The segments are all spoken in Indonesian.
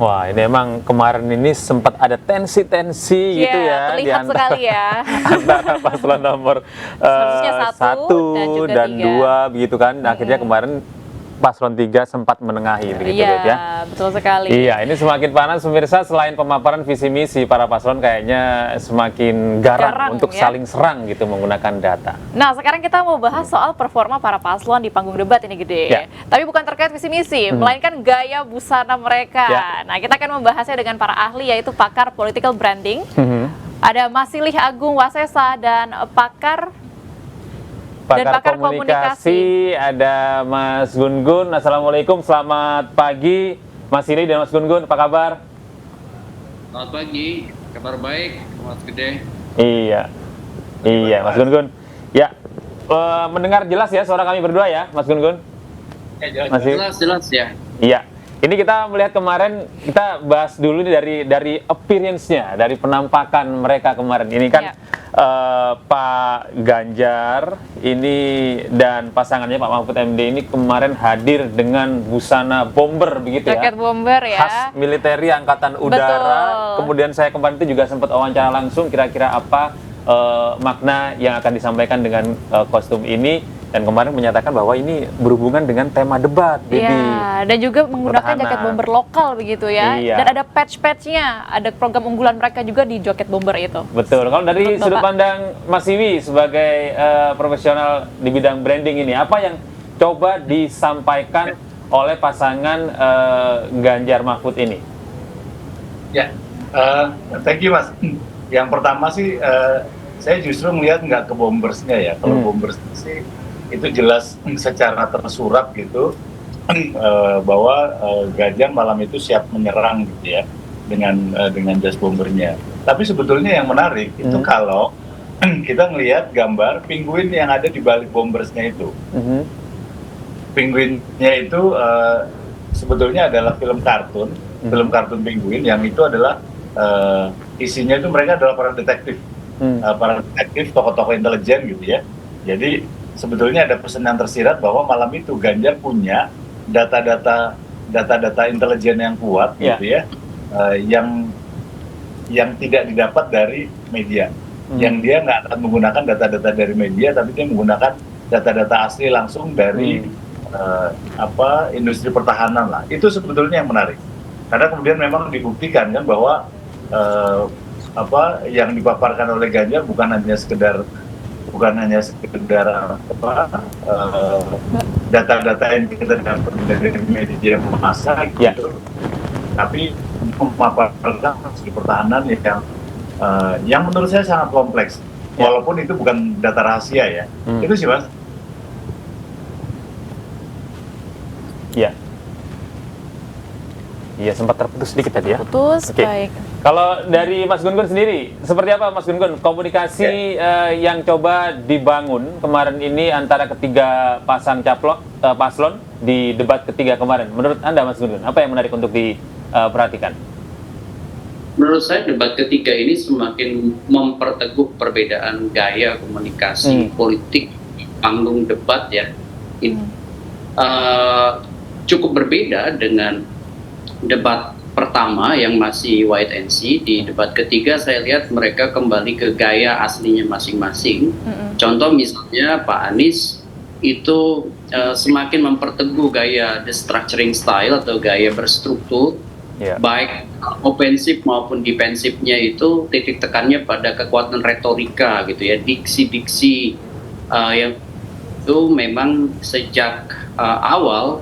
Wah, ini emang kemarin ini sempat ada tensi-tensi gitu ya di terlihat sekali ya. antara paslon nomor Seharusnya satu dan satu juga dan tiga. dua begitu kan. Akhirnya kemarin paslon 3 sempat menengahi begitu Iya, Bet, ya. betul sekali. Iya, ini semakin panas pemirsa. Selain pemaparan visi misi, para paslon kayaknya semakin garang untuk ya. saling serang gitu menggunakan data. Nah, sekarang kita mau bahas soal performa para paslon di panggung debat ini Gede. Ya. Tapi bukan terkait visi misi, melainkan gaya busana mereka. Ya. Nah, kita akan membahasnya dengan para ahli, yaitu pakar political branding. Mhm. Ada Mas Silih Agung Wasesa dan pakar Pakar komunikasi ada Mas Gun-Gun. Assalamualaikum, selamat pagi Mas Silih dan Mas Gun-Gun, apa kabar? Selamat pagi, kabar baik, Mas Gede. Iya, Mas Gun-Gun. Ya, mendengar jelas ya suara kami berdua ya, Mas Gun-Gun? Ya, Masih? jelas ya. Iya. Ini kita melihat kemarin, kita bahas dulu nih dari appearance-nya, dari penampakan mereka kemarin. Ini kan Ya. Pak Ganjar ini dan pasangannya Pak Mahfud MD ini kemarin hadir dengan busana bomber begitu ya. jaket bomber ya. Khas militeri Angkatan Udara. Betul. Kemudian saya kemarin itu juga sempat wawancara langsung kira-kira apa makna yang akan disampaikan dengan kostum ini. Dan kemarin menyatakan bahwa ini berhubungan dengan tema debat, Bibi. Iya, dan juga menggunakan Pertahanan. jaket bomber lokal begitu ya. Iya. Dan ada patch-patchnya, ada program unggulan mereka juga di jaket bomber itu. Betul. Kalau dari Betul, sudut Pak. pandang Mas Iwi sebagai profesional di bidang branding ini, apa yang coba disampaikan oleh pasangan Ganjar Mahfud ini? Ya, thank you Mas. Yang pertama sih, saya justru melihat nggak ke bombersnya ya. Kalau bombers sih itu jelas secara tersurat gitu bahwa Ganjar malam itu siap menyerang gitu ya dengan jas bombernya. Tapi sebetulnya yang menarik itu kalau kita ngelihat gambar penguin yang ada di balik bombersnya itu. Penguinnya itu sebetulnya adalah film kartun penguin yang itu adalah isinya itu mereka adalah para detektif, tokoh-tokoh intelijen gitu ya. Jadi sebetulnya ada pesan yang tersirat bahwa malam itu Ganjar punya data-data intelijen yang kuat gitu ya, yang tidak didapat dari media, yang dia nggak akan menggunakan data-data dari media, tapi dia menggunakan data-data asli langsung dari industri pertahanan lah. Itu sebetulnya yang menarik, karena kemudian memang dibuktikan kan bahwa yang dipaparkan oleh Ganjar bukan hanya sekedar data-data yang kita dapat dari media massa gitu, tapi memaparkan strategi pertahanan yang menurut saya sangat kompleks, walaupun itu bukan data rahasia ya. Itu sih Mas. Iya, sempat terputus sedikit tadi ya. Putus, Oke. baik. Kalau dari Mas Gun-Gun sendiri, seperti apa Mas Gun-Gun komunikasi yang coba dibangun kemarin ini antara ketiga pasang paslon di debat ketiga kemarin? Menurut Anda Mas Gun-Gun, apa yang menarik untuk diperhatikan? Menurut saya debat ketiga ini semakin memperteguh perbedaan gaya komunikasi politik di panggung debat ya. Cukup berbeda dengan debat pertama yang masih wait and see. Di debat ketiga saya lihat mereka kembali ke gaya aslinya masing-masing. Contoh misalnya Pak Anies itu semakin memperteguh gaya the structuring style atau gaya berstruktur, baik ofensif maupun defensifnya itu titik tekannya pada kekuatan retorika gitu ya, diksi-diksi yang itu memang sejak awal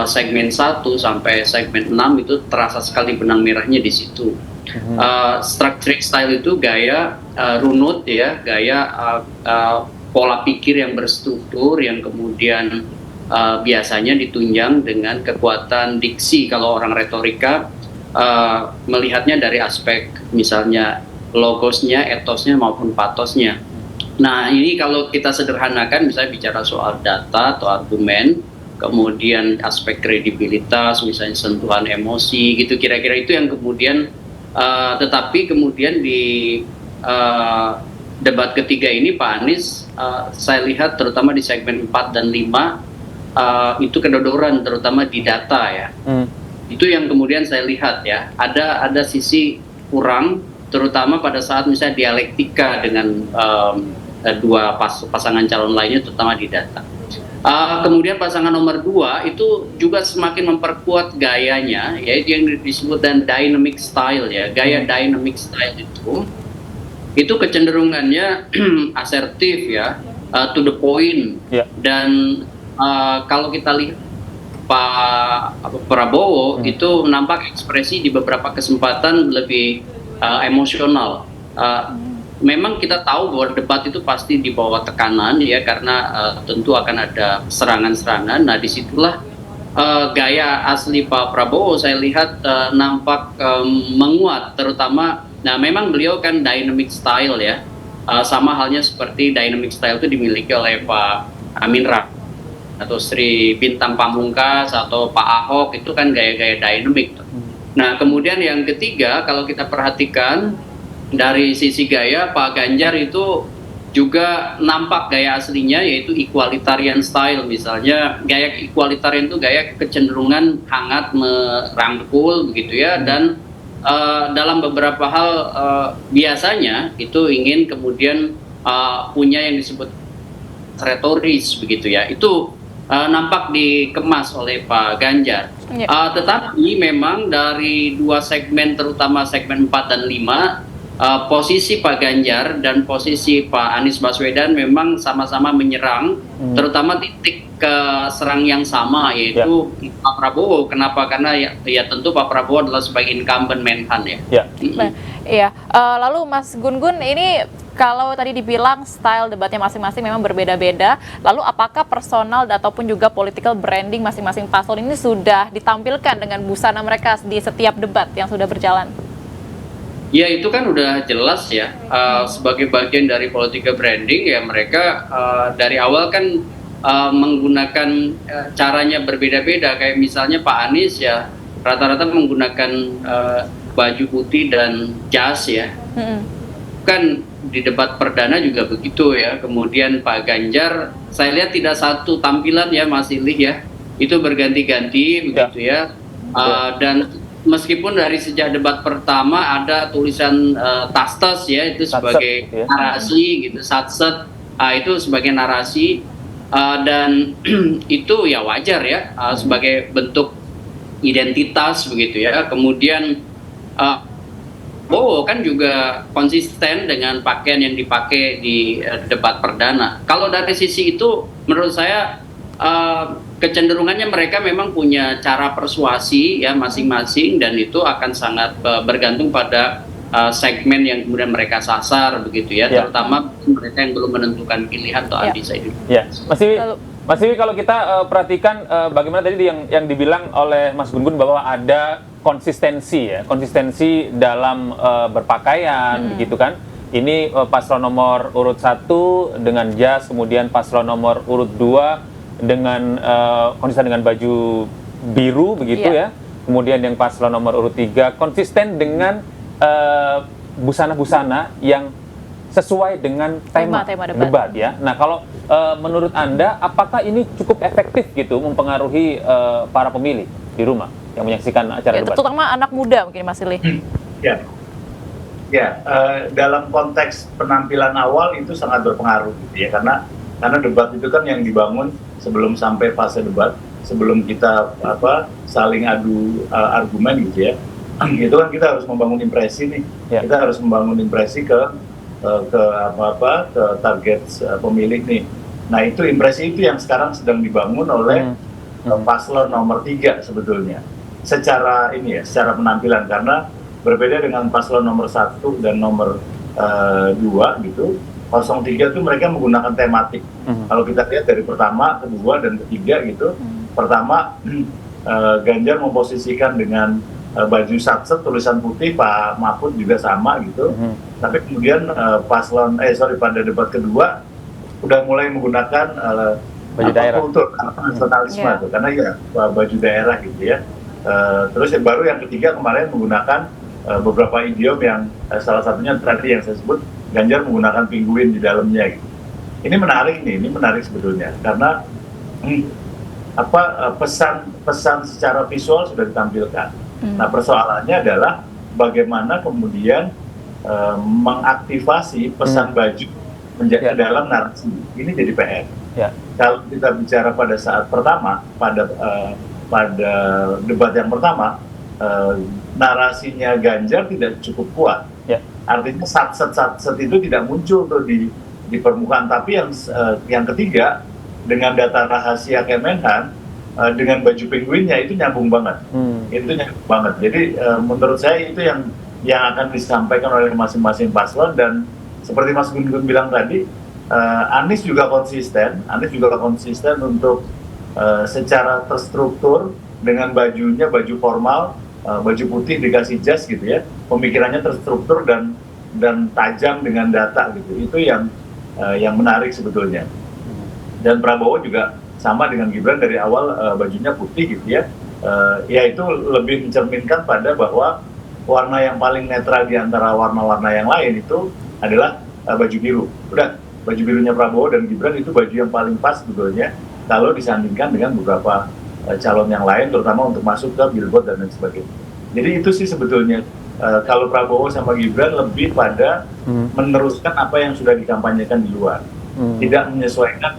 segmen 1 sampai segmen 6 itu terasa sekali benang merahnya di situ. Structuring style itu gaya runut ya, gaya pola pikir yang berstruktur yang kemudian biasanya ditunjang dengan kekuatan diksi. Kalau orang retorika melihatnya dari aspek misalnya logosnya, etosnya maupun patosnya. Nah ini kalau kita sederhanakan misalnya bicara soal data atau argumen, kemudian aspek kredibilitas, misalnya sentuhan emosi gitu, kira-kira itu yang kemudian tetapi kemudian di debat ketiga ini Pak Anies saya lihat terutama di segmen 4 dan 5 itu kedodoran terutama di data ya. Itu yang kemudian saya lihat ya, ada sisi kurang, terutama pada saat misalnya dialektika dengan dua pasangan calon lainnya, terutama di data. Kemudian pasangan nomor 2 itu juga semakin memperkuat gayanya, yaitu yang disebut dan dynamic style ya. Gaya dynamic style itu kecenderungannya asertif ya, to the point. Dan kalau kita lihat Pak Prabowo itu nampak ekspresi di beberapa kesempatan lebih emosional. Memang kita tahu bahwa debat itu pasti di bawah tekanan ya, karena tentu akan ada serangan-serangan. Nah, disitulah gaya asli Pak Prabowo saya lihat nampak menguat, terutama. Nah, memang beliau kan dynamic style ya, sama halnya seperti dynamic style itu dimiliki oleh Pak Amin Rais atau Sri Bintang Pamungkas atau Pak Ahok, itu kan gaya-gaya dynamic. Nah, kemudian yang ketiga, kalau kita perhatikan dari sisi gaya, Pak Ganjar itu juga nampak gaya aslinya, yaitu equalitarian style. Misalnya gaya equalitarian itu gaya kecenderungan hangat merangkul begitu ya, dan dalam beberapa hal biasanya itu ingin kemudian punya yang disebut retoris begitu ya. Itu nampak dikemas oleh Pak Ganjar. Tetapi memang dari dua segmen, terutama segmen 4 dan 5, posisi Pak Ganjar dan posisi Pak Anies Baswedan memang sama-sama menyerang, terutama titik serang yang sama, yaitu Pak Prabowo. Kenapa? Karena ya tentu Pak Prabowo adalah sebagai incumbent Menhan ya. Lalu Mas Gun-Gun, ini kalau tadi dibilang style debatnya masing-masing memang berbeda-beda, lalu apakah personal ataupun juga political branding masing-masing paslon ini sudah ditampilkan dengan busana mereka di setiap debat yang sudah berjalan? Ya, itu kan udah jelas ya, sebagai bagian dari political branding ya, mereka dari awal kan menggunakan caranya berbeda-beda. Kayak misalnya Pak Anies ya rata-rata menggunakan baju putih dan jas ya. Kan di debat perdana juga begitu ya. Kemudian Pak Ganjar saya lihat tidak satu tampilan ya, Mas Ilih ya, itu berganti-ganti begitu ya. Dan meskipun dari sejak debat pertama ada tulisan tas-tas ya, itu sebagai narasi gitu, satset, itu sebagai narasi, dan itu ya wajar ya, sebagai bentuk identitas begitu ya. Kemudian Bowo kan juga konsisten dengan pakaian yang dipakai di debat perdana. Kalau dari sisi itu menurut saya kecenderungannya mereka memang punya cara persuasi ya masing-masing, dan itu akan sangat bergantung pada segmen yang kemudian mereka sasar begitu ya, terutama mereka yang belum menentukan pilihan atau undecided. Ya, Mas Iwi, kalau kita perhatikan bagaimana tadi yang dibilang oleh Mas Gun-Gun bahwa ada konsistensi dalam berpakaian begitu kan. Ini paslon nomor urut 1 dengan jas, kemudian paslon nomor urut 2 dengan konsisten dengan baju biru begitu ya. Kemudian yang paslon nomor urut 3 konsisten dengan busana-busana yang sesuai dengan tema debat ya. Nah, kalau menurut Anda apakah ini cukup efektif gitu mempengaruhi para pemilih di rumah yang menyaksikan acara debat? Terutama anak muda mungkin, Mas Ilih. Dalam konteks penampilan awal itu sangat berpengaruh gitu ya, karena debat itu kan yang dibangun sebelum sampai fase debat, sebelum kita saling adu argumen gitu ya. Itu kan kita harus membangun impresi nih. Kita harus membangun impresi ke target pemilih nih. Nah, itu impresi itu yang sekarang sedang dibangun oleh paslon nomor 3 sebetulnya. Secara penampilan, karena berbeda dengan paslon nomor 1 dan nomor 2 gitu. 03 itu mereka menggunakan tematik. Kalau kita lihat dari pertama, kedua, dan ketiga gitu. Pertama, Ganjar memposisikan dengan baju satset tulisan putih, Pak Mahfud juga sama gitu. Tapi kemudian pada debat kedua udah mulai menggunakan baju daerah, kultur nasionalisme tuh, karena ya baju daerah gitu ya. Terus yang baru yang ketiga kemarin menggunakan beberapa idiom yang salah satunya tadi yang saya sebut, Ganjar menggunakan penguin di dalamnya gitu. Ini menarik sebetulnya, karena pesan secara visual sudah ditampilkan. Nah, persoalannya adalah bagaimana kemudian mengaktifasi pesan baju menjadi dalam narasi. Ini jadi PR. Ya. Kalau kita bicara pada saat pertama, pada debat yang pertama, narasinya Ganjar tidak cukup kuat. Ya. Artinya sat-set itu tidak muncul tuh di permukaan. Tapi yang ketiga, dengan data rahasia Kemenhan, dengan baju penguinnya itu nyambung banget. Itu nyambung banget. Jadi menurut saya itu yang akan disampaikan oleh masing-masing paslon. Dan seperti Mas Gun-Gun bilang tadi, Anies juga konsisten untuk secara terstruktur dengan bajunya, baju formal, baju putih dikasih jas gitu ya, pemikirannya terstruktur dan tajam dengan data gitu. Itu yang menarik sebetulnya. Dan Prabowo juga sama dengan Gibran, dari awal bajunya putih gitu ya. Ya itu lebih mencerminkan pada bahwa warna yang paling netral di antara warna-warna yang lain itu adalah baju biru. Udah, baju birunya Prabowo dan Gibran itu baju yang paling pas sebetulnya kalau disandingkan dengan beberapa calon yang lain, terutama untuk masuk ke billboard dan lain sebagainya. Jadi itu sih sebetulnya kalau Prabowo sama Gibran lebih pada meneruskan apa yang sudah dikampanyekan di luar, tidak menyesuaikan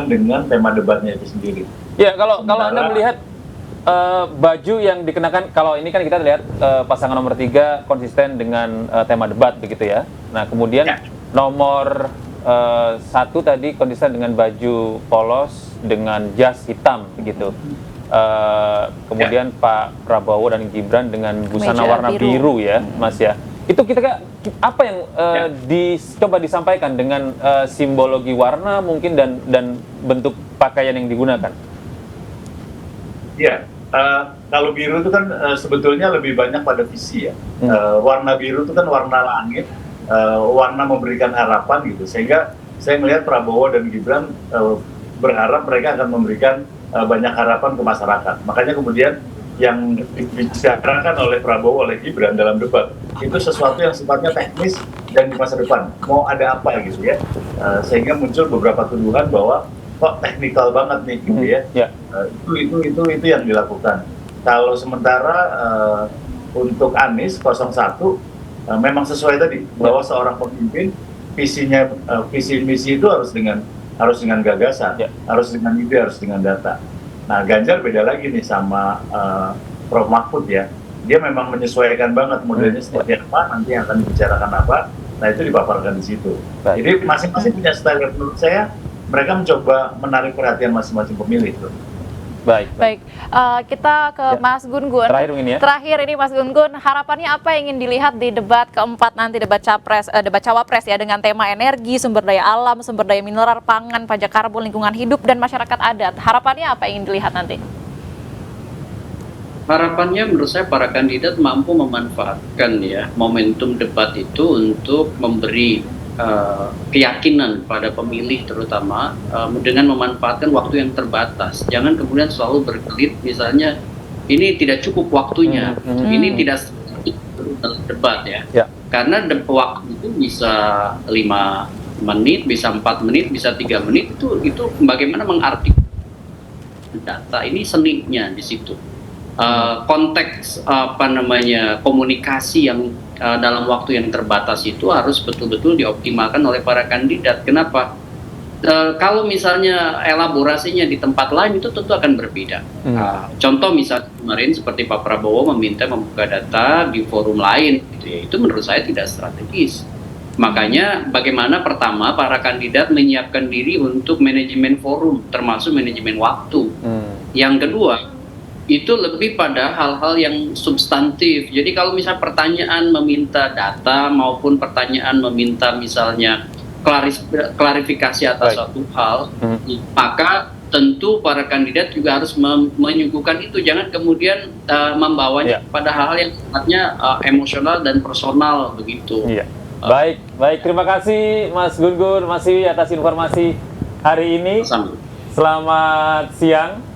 dengan tema debatnya itu sendiri. Ya, kalau Anda melihat baju yang dikenakan, kalau ini kan kita lihat pasangan nomor 3 konsisten dengan tema debat begitu ya. Nah, kemudian nomor 1 tadi konsisten dengan baju polos dengan jas hitam begitu. Kemudian Pak Prabowo dan Gibran dengan busana warna biru ya, Mas ya. Itu kita apa yang coba disampaikan dengan simbologi warna mungkin dan bentuk pakaian yang digunakan? Iya, kalau biru itu kan sebetulnya lebih banyak pada visi ya. Warna biru itu kan warna langit, warna memberikan harapan gitu. Sehingga saya melihat Prabowo dan Gibran berharap mereka akan memberikan banyak harapan ke masyarakat. Makanya kemudian yang dibicarakan oleh Prabowo oleh Gibran dalam debat itu sesuatu yang sifatnya teknis dan di masa depan mau ada apa gitu ya. Sehingga muncul beberapa tuduhan bahwa kok teknikal banget nih gitu ya. Itu yang dilakukan. Kalau sementara untuk Anies 01 memang sesuai tadi bahwa seorang pemimpin visi misi itu harus dengan gagasan, harus dengan ide, harus dengan data. Nah, Ganjar beda lagi nih sama Prof. Mahfud ya. Dia memang menyesuaikan banget modelnya seperti apa, nanti yang akan dibicarakan apa. Nah, itu dipaparkan di situ. Jadi masing-masing punya style. Menurut saya mereka mencoba menarik perhatian masing-masing pemilih tuh. Baik. Kita ke Mas Gun-Gun. Terakhir ini Mas Gun-Gun, harapannya apa yang ingin dilihat di debat keempat nanti, debat cawapres ya, dengan tema energi, sumber daya alam, sumber daya mineral, pangan, pajak karbon, lingkungan hidup, dan masyarakat adat. Harapannya apa yang ingin dilihat nanti? Harapannya menurut saya para kandidat mampu memanfaatkan ya momentum debat itu untuk memberi keyakinan pada pemilih terutama dengan memanfaatkan waktu yang terbatas. Jangan kemudian selalu berkelit misalnya ini tidak cukup waktunya, ini tidak dalam debat ya. Karena waktu itu bisa 5 menit, bisa 4 menit, bisa 3 menit, itu bagaimana mengartikulasi data, ini seninya di situ. Konteks komunikasi yang dalam waktu yang terbatas itu harus betul-betul dioptimalkan oleh para kandidat. Kenapa? Kalau misalnya elaborasinya di tempat lain itu tentu akan berbeda. Contoh misalnya kemarin seperti Pak Prabowo meminta membuka data di forum lain, gitu ya, itu menurut saya tidak strategis. Makanya bagaimana pertama para kandidat menyiapkan diri untuk manajemen forum, termasuk manajemen waktu. Yang kedua, itu lebih pada hal-hal yang substantif. Jadi kalau misalnya pertanyaan meminta data maupun pertanyaan meminta misalnya klarifikasi atas suatu hal, maka tentu para kandidat juga harus menyuguhkan itu. Jangan kemudian membawanya pada hal-hal yang sifatnya emosional dan personal begitu. Baik. Terima kasih Mas Gun-Gun, Mas Siwi atas informasi hari ini. Selamat siang.